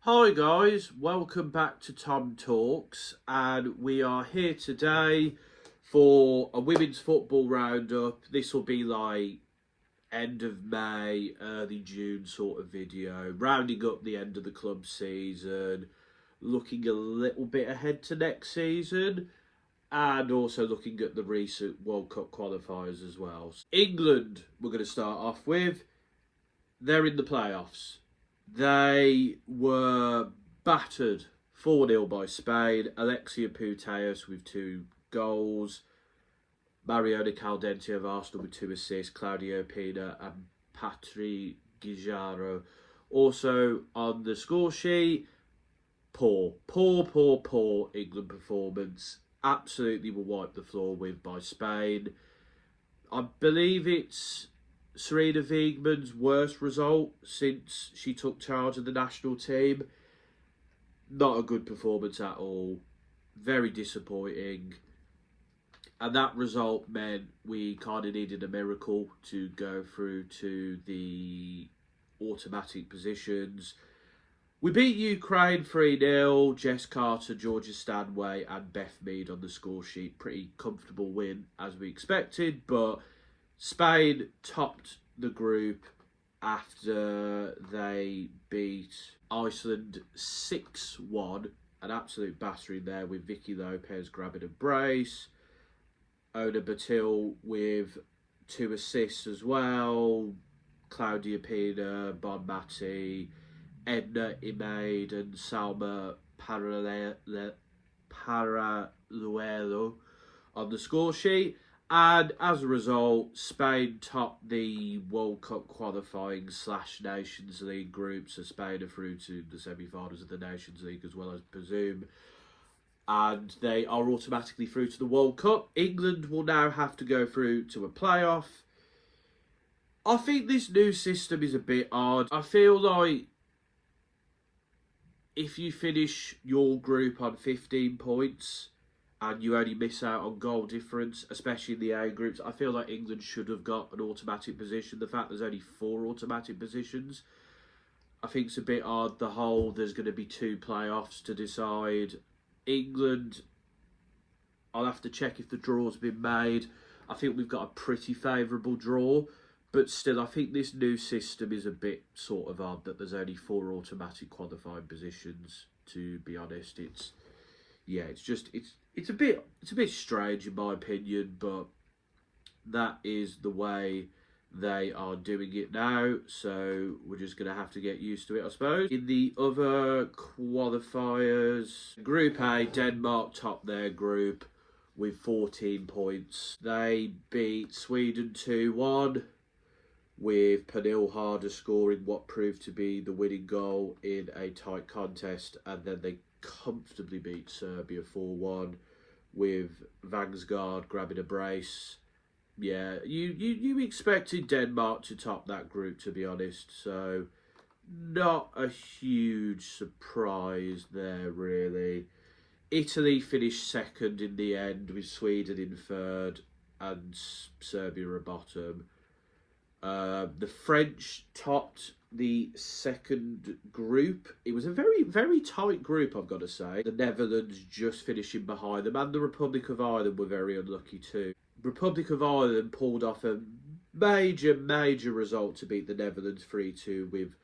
Hi guys, welcome back to TomTalks, and we are here today for a women's football roundup. This will be like end of May, early June sort of video, rounding up the end of the club season, looking a little bit ahead to next season, and also looking at the recent World Cup qualifiers as well. England, we're going to start off with. They're in the playoffs. They were battered 4-0 by Spain. Alexia Putellas with 2 goals. Mariona Caldente of Arsenal with 2 assists. Claudio Pina and Patri Guijarro also on the score sheet. Poor England performance. Absolutely were wiped the floor with by Spain. I believe it's Serena Wiegmann's worst result since she took charge of the national team. Not a good performance at all. Very disappointing. And that result meant we kind of needed a miracle to go through to the automatic positions. We beat Ukraine 3-0. Jess Carter, Georgia Stanway and Beth Mead on the score sheet. Pretty comfortable win as we expected, but Spain topped the group after they beat Iceland 6-1. An absolute battering there with Vicky Lopez grabbing a brace. Ona Batil with 2 assists as well. Claudia Pina, Bon Matti, Edna Imaid and Salma Paraluelo on the score sheet. And as a result, Spain topped the World Cup qualifying / Nations League group. So Spain are through to the semi-finals of the Nations League as well, as presume. And they are automatically through to the World Cup. England will now have to go through to a playoff. I think this new system is a bit odd. I feel like if you finish your group on 15 points and you only miss out on goal difference, especially in the A groups, I feel like England should have got an automatic position. The fact there's only 4 automatic positions, I think it's a bit odd. The whole there's going to be 2 playoffs to decide. England, I'll have to check if the draw's been made. I think we've got a pretty favourable draw, but still, I think this new system is a bit sort of odd that there's only 4 automatic qualifying positions. To be honest, it's a bit strange in my opinion, but that is the way they are doing it now, so we're just going to have to get used to it, I suppose. In the other qualifiers, Group A, Denmark topped their group with 14 points. They beat Sweden 2-1, with Pernille Harder scoring what proved to be the winning goal in a tight contest, and then they comfortably beat Serbia 4-1, with Vangsgaard grabbing a brace. Yeah, you expected Denmark to top that group, to be honest, so not a huge surprise there, really. Italy finished second in the end, with Sweden in third and Serbia at bottom. The French topped the second group. It was a very, very tight group, I've got to say. The Netherlands just finishing behind them, and the Republic of Ireland were very unlucky too. Republic of Ireland pulled off a major result to beat the Netherlands 3-2 with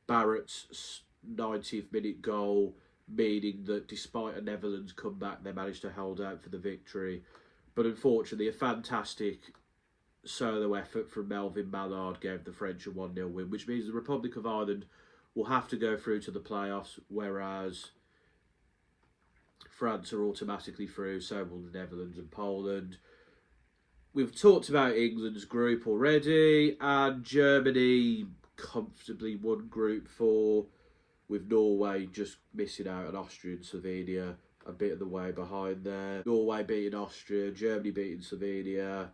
Barrett's 90th minute goal, meaning that despite a Netherlands comeback, they managed to hold out for the victory. But unfortunately, a fantastic solo effort from Melvin Mallard gave the French a 1-0 win, which means the Republic of Ireland will have to go through to the playoffs, whereas France are automatically through, so will the Netherlands and Poland. We've talked about England's group already, and Germany comfortably won Group 4, with Norway just missing out on Austria and Slovenia a bit of the way behind there. Norway beating Austria, Germany beating Slovenia,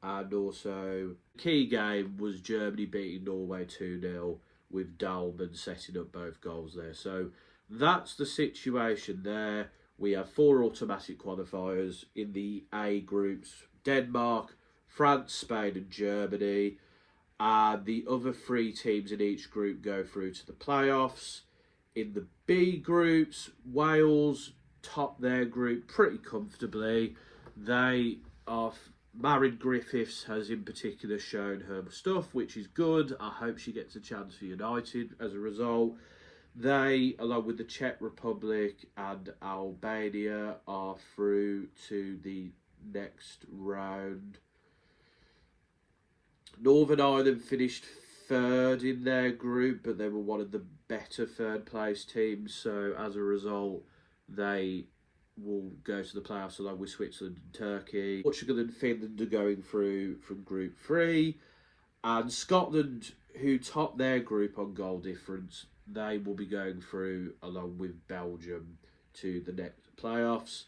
and also the key game was Germany beating Norway 2-0, with Dahlmann setting up both goals there. So that's the situation there. We have 4 automatic qualifiers in the A groups: Denmark, France, Spain and Germany. And the other 3 teams in each group go through to the playoffs. In the B groups, Wales top their group pretty comfortably. They are Marin Griffiths has in particular shown her stuff, which is good. I hope she gets a chance for United as a result. They, along with the Czech Republic and Albania, are through to the next round. Northern Ireland finished third in their group, but they were one of the better third place teams. So as a result, they will go to the playoffs along with Switzerland and Turkey. Portugal and Finland are going through from Group 3. And Scotland, who topped their group on goal difference, they will be going through along with Belgium to the next playoffs.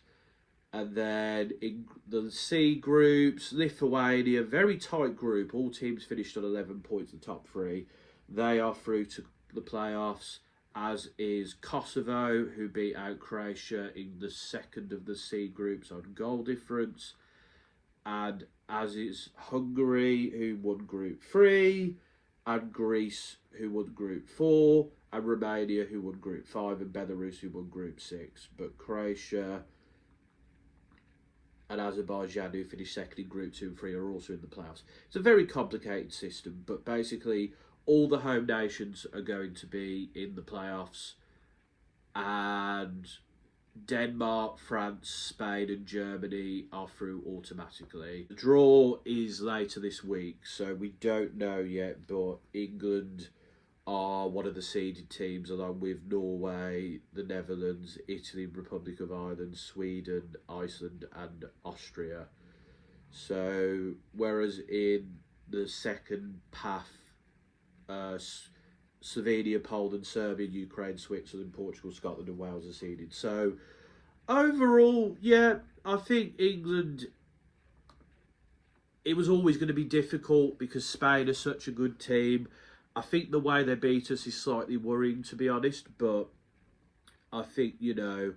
And then in the C groups, Lithuania, very tight group. All teams finished on 11 points, the top 3. They are through to the playoffs, as is Kosovo, who beat out Croatia in the second of the C groups on goal difference. And as is Hungary, who won Group 3, and Greece, who won Group 4, and Romania, who won Group 5, and Belarus, who won Group 6. But Croatia and Azerbaijan, who finished second in Group 2 and 3, are also in the playoffs. It's a very complicated system, but basically all the home nations are going to be in the playoffs, and Denmark, France, Spain and Germany are through automatically. The draw is later this week, so we don't know yet, but England are one of the seeded teams along with Norway, the Netherlands, Italy, Republic of Ireland, Sweden, Iceland and Austria. So whereas in the second path, Slovenia, Poland, Serbia, Ukraine, Switzerland, Portugal, Scotland and Wales are seeded. So overall, yeah, I think England, it was always going to be difficult because Spain are such a good team. I think the way they beat us is slightly worrying, to be honest, but I think, you know,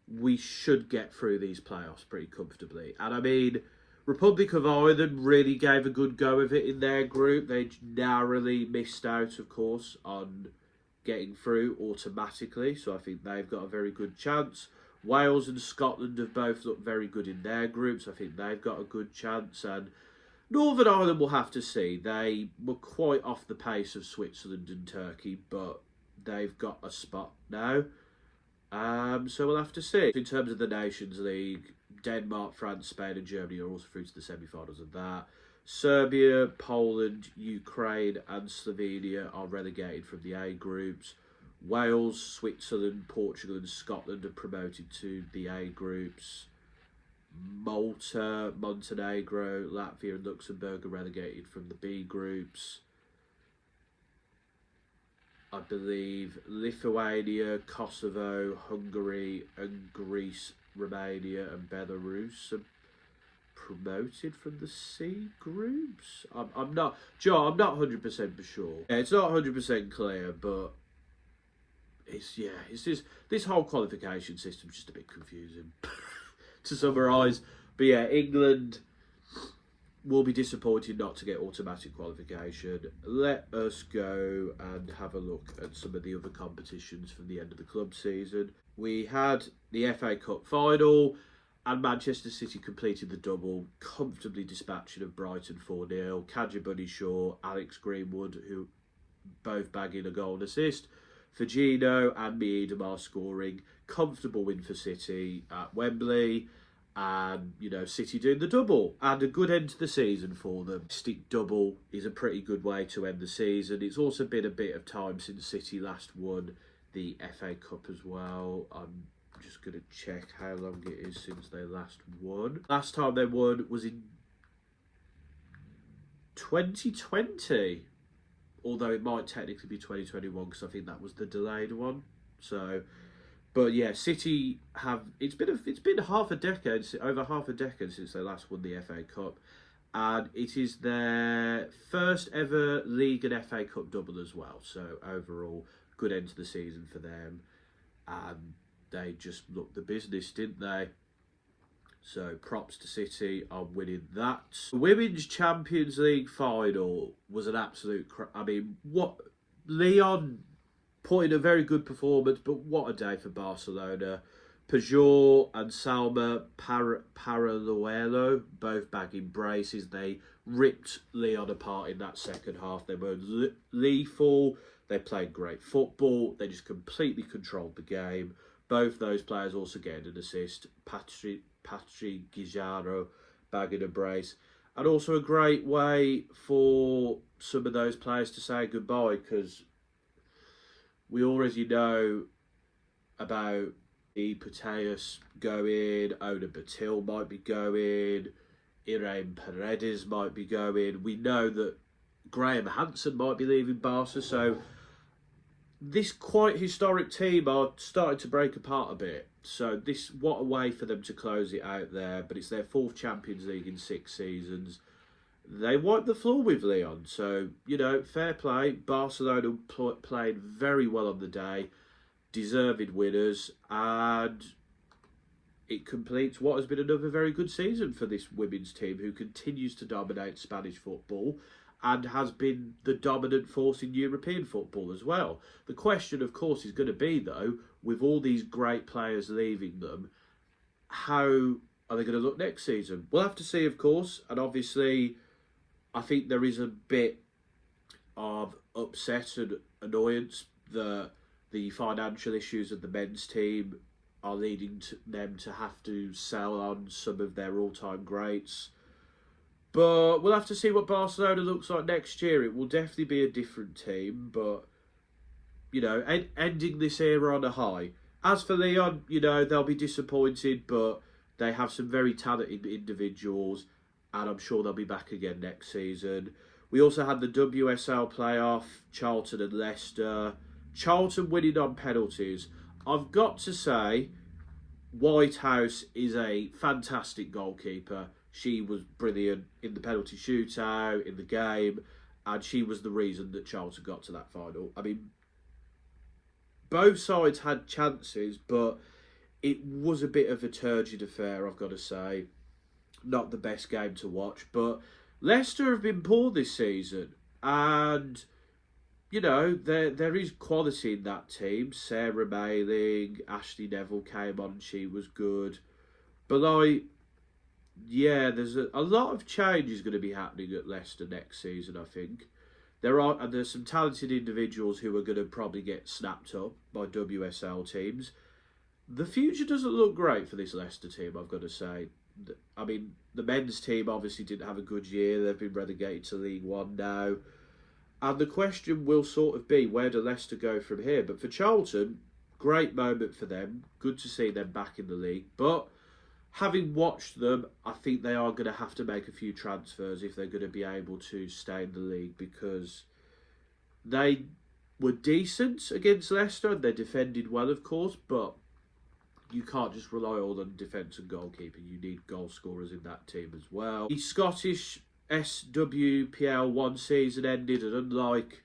we should get through these playoffs pretty comfortably. And I mean, Republic of Ireland really gave a good go of it in their group. They narrowly missed out, of course, on getting through automatically, so I think they've got a very good chance. Wales and Scotland have both looked very good in their groups. I think they've got a good chance, and Northern Ireland will have to see. They were quite off the pace of Switzerland and Turkey, but they've got a spot now. So we'll have to see. In terms of the Nations League, Denmark, France, Spain and Germany are also through to the semi-finals of that. Serbia, Poland, Ukraine and Slovenia are relegated from the A groups. Wales, Switzerland, Portugal and Scotland are promoted to the A groups. Malta, Montenegro, Latvia and Luxembourg are relegated from the B groups. I believe Lithuania, Kosovo, Hungary and Greece, Romania and Belarus are promoted from the C groups. I'm not 100% for sure. Yeah, it's not 100% clear, but it's just this whole qualification system is just a bit confusing. To summarise, but yeah, England will be disappointed not to get automatic qualification. Let us go and have a look at some of the other competitions from the end of the club season. We had the FA Cup final, and Manchester City completed the double, comfortably dispatching of Brighton 4-0. Kadri Buddyshaw, Alex Greenwood, who both bagging a goal and assist. Firmino and Miedemar scoring. Comfortable win for City at Wembley. And, you know, City doing the double. And a good end to the season for them. Stick double is a pretty good way to end the season. It's also been a bit of time since City last won the FA Cup as well. I'm just going to check how long it is since they last won. Last time they won was in 2020. Although it might technically be 2021 because I think that was the delayed one. So, but yeah, City have it's been over half a decade since they last won the FA Cup, and it is their first ever league and FA Cup double as well. So overall, good end to the season for them, and they just looked the business, didn't they? So props to City on winning that. The Women's Champions League final was an absolute... I mean, what... Lyon put in a very good performance, but what a day for Barcelona. Peugeot and Salma Paraluelo both bagging braces. They ripped Leon apart in that second half. They were lethal. They played great football. They just completely controlled the game. Both those players also getting an assist. Patri Guijarro bagging a brace. And also a great way for some of those players to say goodbye, because we already know about Puteus going, Ona Batil might be going, Irene Paredes might be going. We know that Graham Hansen might be leaving Barca, so this quite historic team are starting to break apart a bit. So what a way for them to close it out there. But it's their 4th Champions League in 6 seasons. They wiped the floor with Leon. So, fair play. Barcelona played very well on the day. Deserved winners. And it completes what has been another very good season for this women's team, who continues to dominate Spanish football and has been the dominant force in European football as well. The question, of course, is going to be, though, with all these great players leaving them, how are they going to look next season? We'll have to see, of course, and obviously I think there is a bit of upset and annoyance that the financial issues of the men's team are leading them to have to sell on some of their all-time greats. But we'll have to see what Barcelona looks like next year. It will definitely be a different team, but, ending this era on a high. As for Leon, they'll be disappointed, but they have some very talented individuals, and I'm sure they'll be back again next season. We also had the WSL playoff, Charlton and Leicester. Charlton winning on penalties. I've got to say, Whitehouse is a fantastic goalkeeper. She was brilliant in the penalty shootout, in the game, and she was the reason that Charlton got to that final. I mean, both sides had chances, but it was a bit of a turgid affair, I've got to say. Not the best game to watch, but Leicester have been poor this season, and there is quality in that team. Sarah Mailing, Ashley Neville came on and she was good. But there's a lot of change is going to be happening at Leicester next season, I think. There's some talented individuals who are going to probably get snapped up by WSL teams. The future doesn't look great for this Leicester team, I've got to say. I mean, the men's team obviously didn't have a good year. They've been relegated to League One now. And the question will sort of be, where do Leicester go from here? But for Charlton, great moment for them. Good to see them back in the league. But having watched them, I think they are going to have to make a few transfers if they're going to be able to stay in the league, because they were decent against Leicester and they defended well, of course, but you can't just rely all on defence and goalkeeping. You need goal scorers in that team as well. The Scottish SWPL 1 season ended, and unlike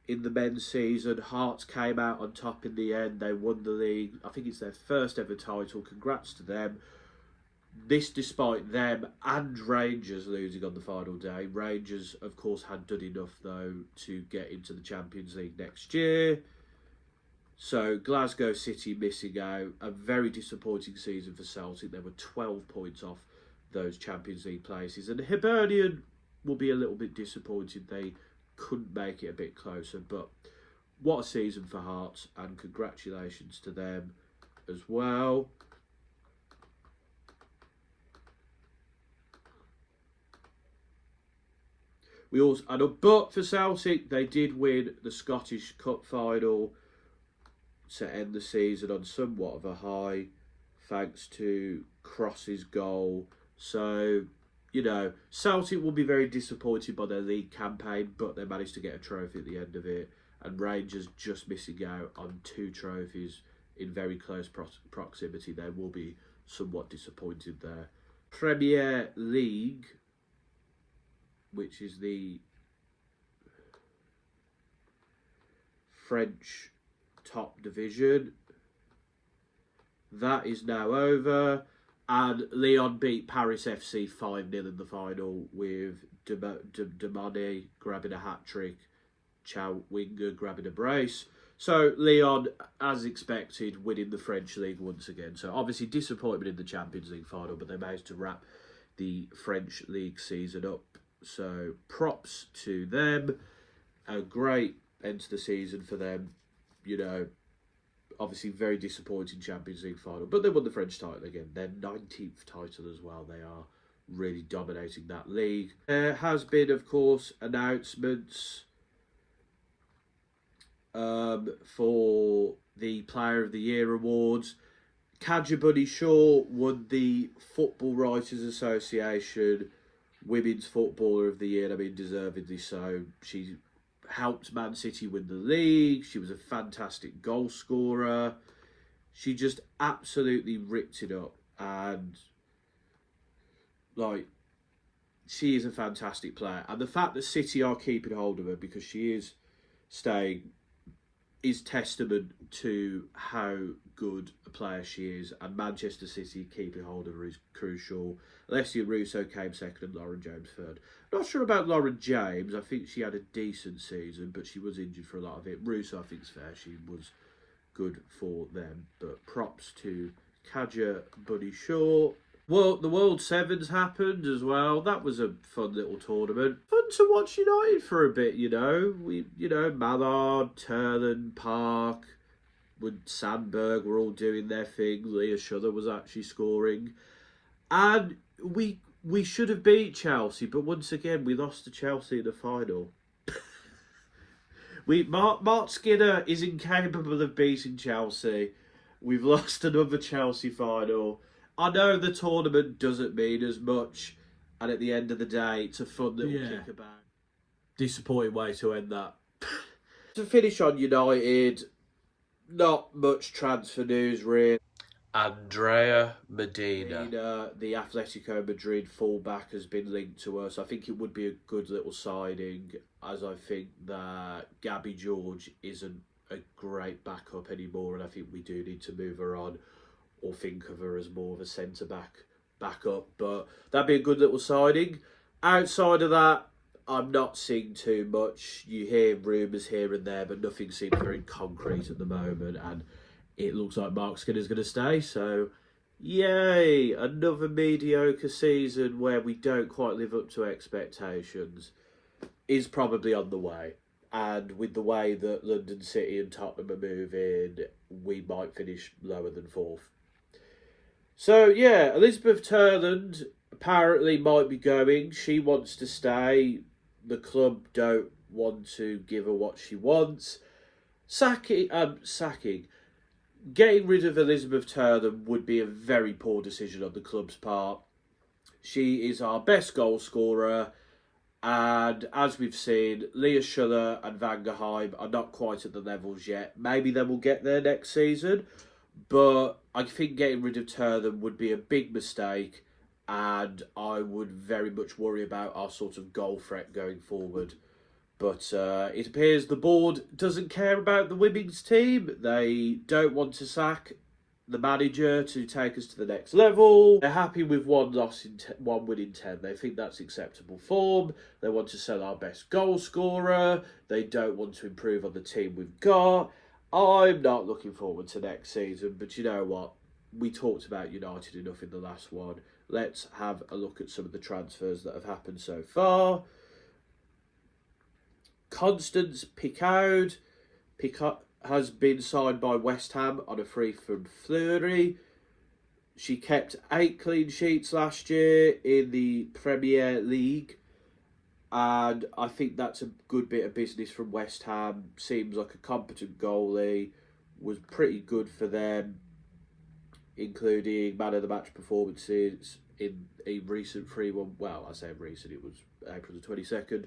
in the men's season, Hearts came out on top in the end. They won the league. I think it's their first ever title. Congrats to them. This despite them and Rangers losing on the final day. Rangers, of course, had done enough, though, to get into the Champions League next year. So Glasgow City missing out. A very disappointing season for Celtic. They were 12 points off those Champions League places. And Hibernian will be a little bit disappointed they couldn't make it a bit closer. But what a season for Hearts, and congratulations to them as well. But for Celtic, they did win the Scottish Cup final to end the season on somewhat of a high, thanks to Cross's goal. So, Celtic will be very disappointed by their league campaign, but they managed to get a trophy at the end of it. And Rangers just missing out on 2 trophies in very close proximity. They will be somewhat disappointed there. Premier League, which is the French top division, that is now over, and Lyon beat Paris FC 5-0 in the final, with Demane grabbing a hat-trick, Chow Winger grabbing a brace. So Lyon, as expected, winning the French league once again. So obviously disappointment in the Champions League final, but they managed to wrap the French league season up. So props to them. A great end to the season for them. You know, obviously very disappointing Champions League final, but they won the French title again. Their 19th title as well. They are really dominating that league. There has been, of course, announcements for the Player of the Year awards. Kadja Buddy Shaw won the Football Writers Association Women's Footballer of the Year. I mean, deservedly so. She helped Man City win the league. She was a fantastic goal scorer. She just absolutely ripped it up. And, like, she is a fantastic player. And the fact that City are keeping hold of her because she is staying is testament to how good a player she is, and Manchester City keeping hold of her is crucial. Alessia Russo came second and Lauren James third. Not sure about Lauren James. I think she had a decent season, but she was injured for a lot of it. Russo, I think, is fair. She was good for them. But props to Kadja Buddy Shaw. Well, the World Sevens happened as well. That was a fun little tournament. Fun to watch United for a bit, you know. Mallard, Turland, Park, with Sandberg were all doing their thing. Leah Shudder was actually scoring. And we should have beat Chelsea, but once again, we lost to Chelsea in the final. Mark Skinner is incapable of beating Chelsea. We've lost another Chelsea final. I know the tournament doesn't mean as much, and at the end of the day, it's a fun little kickabout. Disappointing way to end that. To finish on United, not much transfer news really. Andrea Medina, the Atletico Madrid fullback, has been linked to us. I think it would be a good little signing, as I think that Gabby George isn't a great backup anymore, and I think we do need to move her on or think of her as more of a backup. But that'd be a good little signing. Outside of that, I'm not seeing too much. You hear rumours here and there, but nothing seems very concrete at the moment, and it looks like Mark Skinner's going to stay. So, yay! Another mediocre season where we don't quite live up to expectations is probably on the way. And with the way that London City and Tottenham are moving, we might finish lower than fourth. So, yeah, Elizabeth Turland apparently might be going. She wants to stay. The club don't want to give her what she wants. Getting rid of Elizabeth Turland would be a very poor decision on the club's part. She is our best goal scorer. And as we've seen, Leah Schuller and Vangerheim are not quite at the levels yet. Maybe they will get there next season. But I think getting rid of Turland would be a big mistake. And I would very much worry about our sort of goal threat going forward. But it appears the board doesn't care about the women's team. They don't want to sack the manager to take us to the next level. They're happy with one win in 10. They think that's acceptable form. They want to sell our best goal scorer. They don't want to improve on the team we've got. I'm not looking forward to next season, but you know what? We talked about United enough in the last one. Let's have a look at some of the transfers that have happened so far. Constance Picaud has been signed by West Ham on a free from Fleury. She kept 8 clean sheets last year in the Premier League. And I think that's a good bit of business from West Ham. Seems like a competent goalie. Was pretty good for them, including man of the match performances in a recent 3-1. Well, I say recent, it was April the 22nd.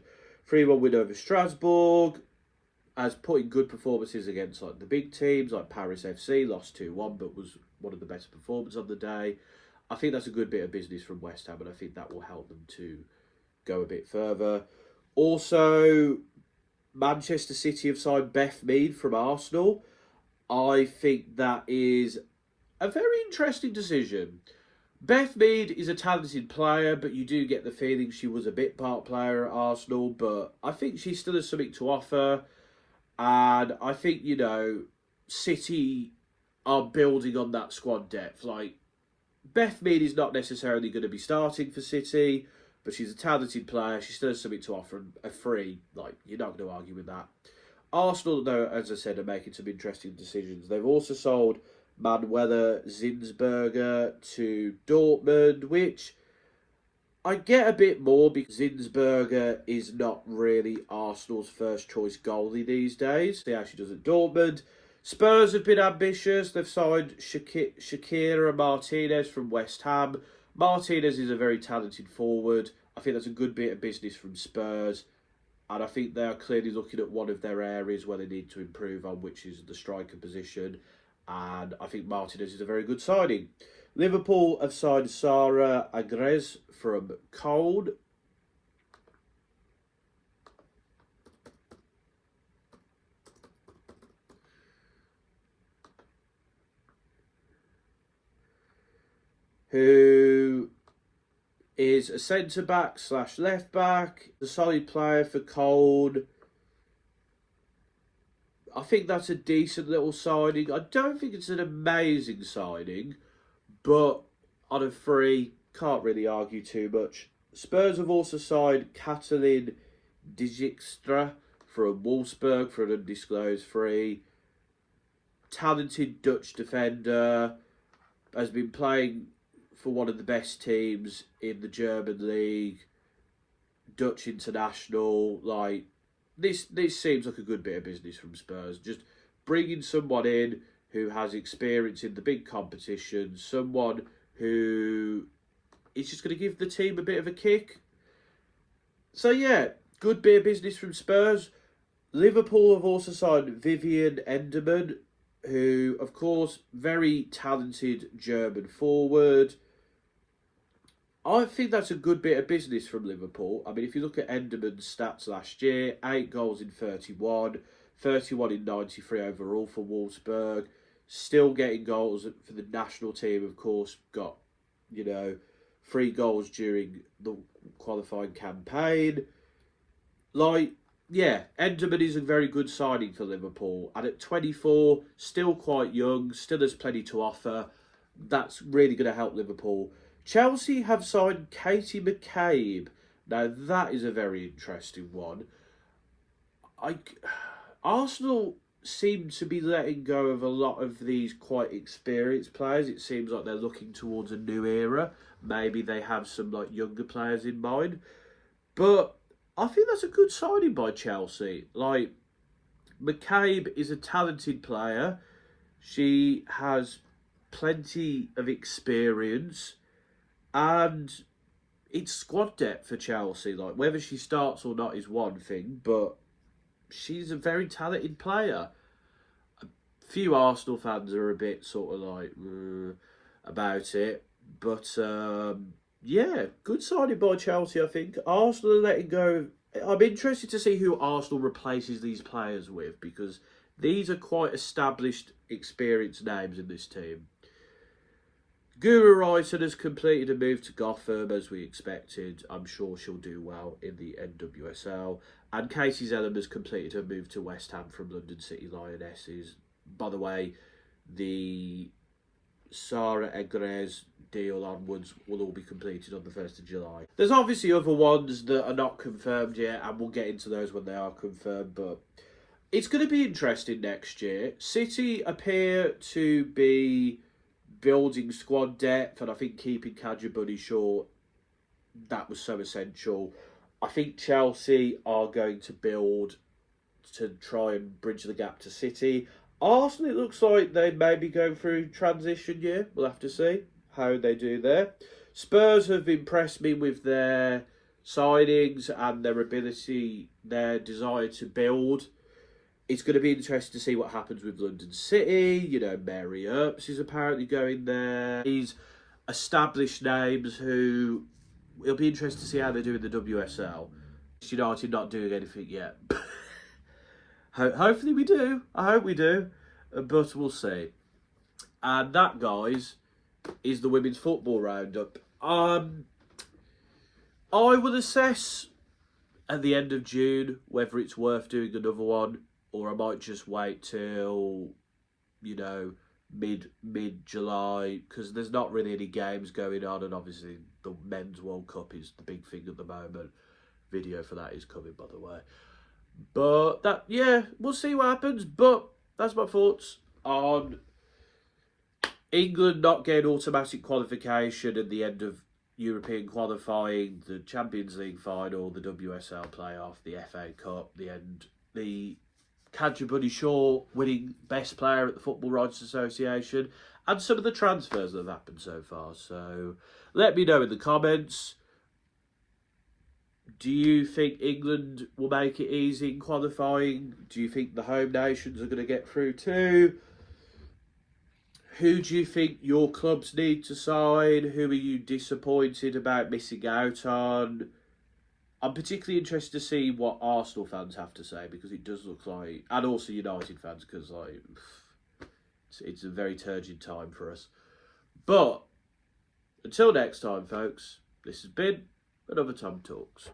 3-1 win over Strasbourg. As putting good performances against like the big teams, like Paris FC, lost 2-1, but was one of the best performances on the day. I think that's a good bit of business from West Ham, and I think that will help them to go a bit further. Also, Manchester City have signed Beth Mead from Arsenal. I think that is a very interesting decision. Beth Mead is a talented player, but you do get the feeling she was a bit part player at Arsenal, but I think she still has something to offer. And I think, City are building on that squad depth. Like, Beth Mead is not necessarily going to be starting for City, but she's a talented player. She still has something to offer a free. Like, you're not going to argue with that. Arsenal, though, as I said, are making some interesting decisions. They've also sold Manuela Zinsberger to Dortmund, which I get a bit more because Zinsberger is not really Arsenal's first choice goalie these days. See how she does at Dortmund. Spurs have been ambitious. They've signed Shakira Martinez from West Ham. Martinez is a very talented forward. I think that's a good bit of business from Spurs. And I think they are clearly looking at one of their areas where they need to improve on, which is the striker position. And I think Martinez is a very good signing. Liverpool have signed Sara Agres from Cold. Who is a centre-back / left-back. A solid player for Cold. I think that's a decent little signing. I don't think it's an amazing signing, but on a free, can't really argue too much. Spurs have also signed Catalin Dijkstra from Wolfsburg for an undisclosed free. Talented Dutch defender, has been playing for one of the best teams in the German league. Dutch international, like this seems like a good bit of business from Spurs. Just bringing someone in who has experience in the big competitions, someone who is just going to give the team a bit of a kick. So yeah, good bit of business from Spurs. Liverpool have also signed Vivian Enderman, who, of course, very talented German forward. I think that's a good bit of business from Liverpool. I mean, if you look at Enderman's stats last year, 8 goals in 31, 31 in 93 overall for Wolfsburg. Still getting goals for the national team, of course. Got, 3 goals during the qualifying campaign. Enderman is a very good signing for Liverpool. And at 24, still quite young, still has plenty to offer. That's really going to help Liverpool. Chelsea have signed Katie McCabe. Now, that is a very interesting one. Arsenal seem to be letting go of a lot of these quite experienced players. It seems like they're looking towards a new era. Maybe they have some younger players in mind. But I think that's a good signing by Chelsea. McCabe is a talented player. She has plenty of experience. And it's squad depth for Chelsea. Whether she starts or not is one thing, but she's a very talented player. A few Arsenal fans are a bit sort of about it. But, good signing by Chelsea, I think. Arsenal are letting go. I'm interested to see who Arsenal replaces these players with, because these are quite established, experienced names in this team. Guru Ryson has completed a move to Gotham, as we expected. I'm sure she'll do well in the NWSL. And Casey Zellam has completed her move to West Ham from London City Lionesses. By the way, the Sara Egres deal onwards will all be completed on the 1st of July. There's obviously other ones that are not confirmed yet, and we'll get into those when they are confirmed, but it's going to be interesting next year. City appear to be building squad depth, and I think keeping Kadri Buddy short, that was so essential. I think Chelsea are going to build to try and bridge the gap to City. Arsenal, it looks like they may be going through transition year. We'll have to see how they do there. Spurs have impressed me with their signings and their ability, their desire to build. It's going to be interesting to see what happens with London City. Mary Earps is apparently going there. These established names who it'll be interesting to see how they do in the WSL. United not doing anything yet. Hopefully we do. I hope we do. But we'll see. And that, guys, is the women's football roundup. I will assess at the end of June whether it's worth doing another one. or I might just wait till, you know, mid July, because there's not really any games going on, and obviously the Men's World Cup is the big thing at the moment. Video for that is coming, by the way. But that, yeah, we'll see what happens. But that's my thoughts on England not getting automatic qualification at the end of European qualifying, the Champions League final, the WSL playoff, the FA Cup, the Canterbury Shaw winning best player at the Football Writers Association, and some of the transfers that have happened so far. So let me know in the comments. Do you think England will make it easy in qualifying? Do you think the home nations are going to get through too? Who do you think your clubs need to sign? Who are you disappointed about missing out on? I'm particularly interested to see what Arsenal fans have to say, because it does look like, and also United fans, because like it's a very turgid time for us. But until next time, folks, this has been another TomTalks.